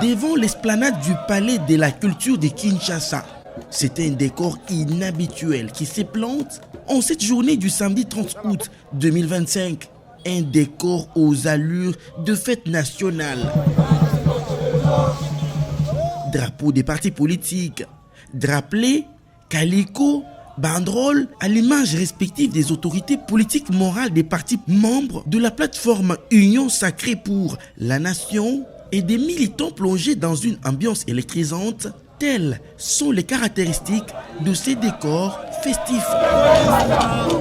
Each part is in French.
devant l'esplanade du Palais de la Culture de Kinshasa. C'est un décor inhabituel qui se plante en cette journée du samedi 30 août 2025. Un décor aux allures de fête nationale. Drapeaux des partis politiques, drapelés, calico, banderoles à l'image respective des autorités politiques morales des partis membres de la plateforme Union Sacrée pour la Nation et des militants plongés dans une ambiance électrisante. Telles sont les caractéristiques de ces décors festifs.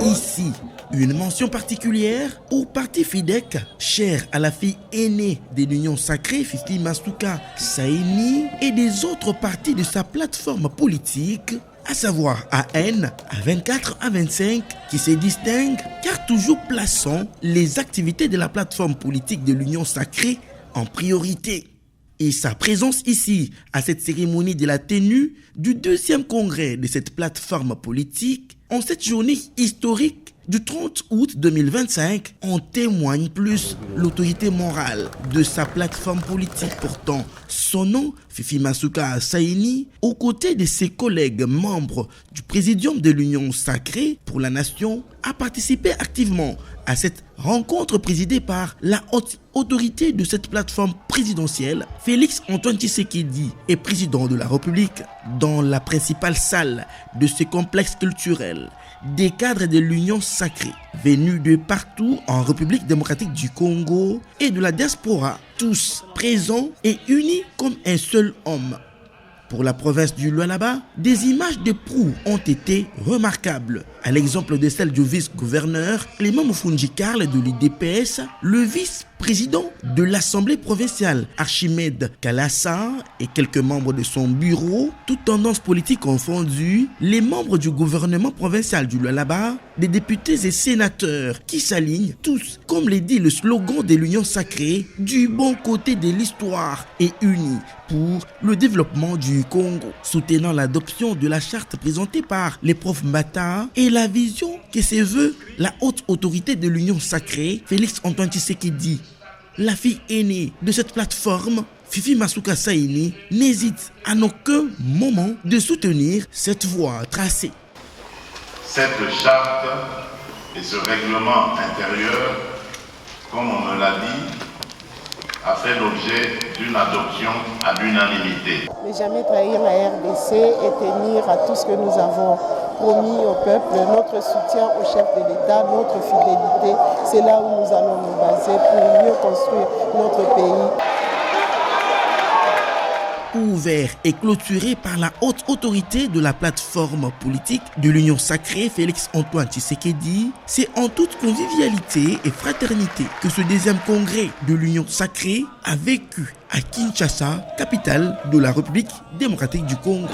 Ici, une mention particulière au parti FIDEC, cher à la fille aînée de l'Union Sacrée, Fifi Masuka Saini, et des autres partis de sa plateforme politique, à savoir AN, A24, A25, qui se distingue car toujours plaçant les activités de la plateforme politique de l'Union Sacrée en priorité. Et sa présence ici, à cette cérémonie de la tenue du 2e congrès de cette plateforme politique, en cette journée historique du 30 août 2025, en témoigne plus l'autorité morale de sa plateforme politique portant son nom, Fifi Masuka Saini, aux côtés de ses collègues membres du Présidium de l'Union Sacrée pour la Nation, a participé activement à cette rencontre présidée par la haute autorité de cette plateforme présidentielle, Félix Antoine Tshisekedi, est président de la République. Dans la principale salle de ce complexe culturel, des cadres de l'Union Sacrée, venus de partout en République démocratique du Congo et de la diaspora, tous présents et unis comme un seul homme. Pour la province du Lualaba, des images de proue ont été remarquables, à l'exemple de celle du vice-gouverneur Clément Moufoundji Karl de l'UDPS, le vice-président de l'Assemblée provinciale Archimède Kalassa et quelques membres de son bureau, toutes tendances politiques confondues, les membres du gouvernement provincial du Lualaba, des députés et sénateurs qui s'alignent tous, comme le dit le slogan de l'Union Sacrée, du bon côté de l'histoire et unis pour le développement du Congo, soutenant l'adoption de la charte présentée par les profs Mbata et la vision que se veut la haute autorité de l'Union Sacrée, Félix Antoine Tshisekedi. La fille aînée de cette plateforme, Fifi Masuka Saini, n'hésite à aucun moment de soutenir cette voie tracée. Cette charte et ce règlement intérieur, comme on me l'a dit, a fait l'objet d'une adoption à l'unanimité. Ne jamais trahir la RDC et tenir à tout ce que nous avons promis au peuple, notre soutien au chef de l'État, notre fidélité, c'est là où nous allons nous baser pour mieux construire notre pays. Ouvert et clôturé par la haute autorité de la plateforme politique de l'Union Sacrée, Félix Antoine Tshisekedi, c'est en toute convivialité et fraternité que ce 2e congrès de l'Union Sacrée a vécu à Kinshasa, capitale de la République démocratique du Congo.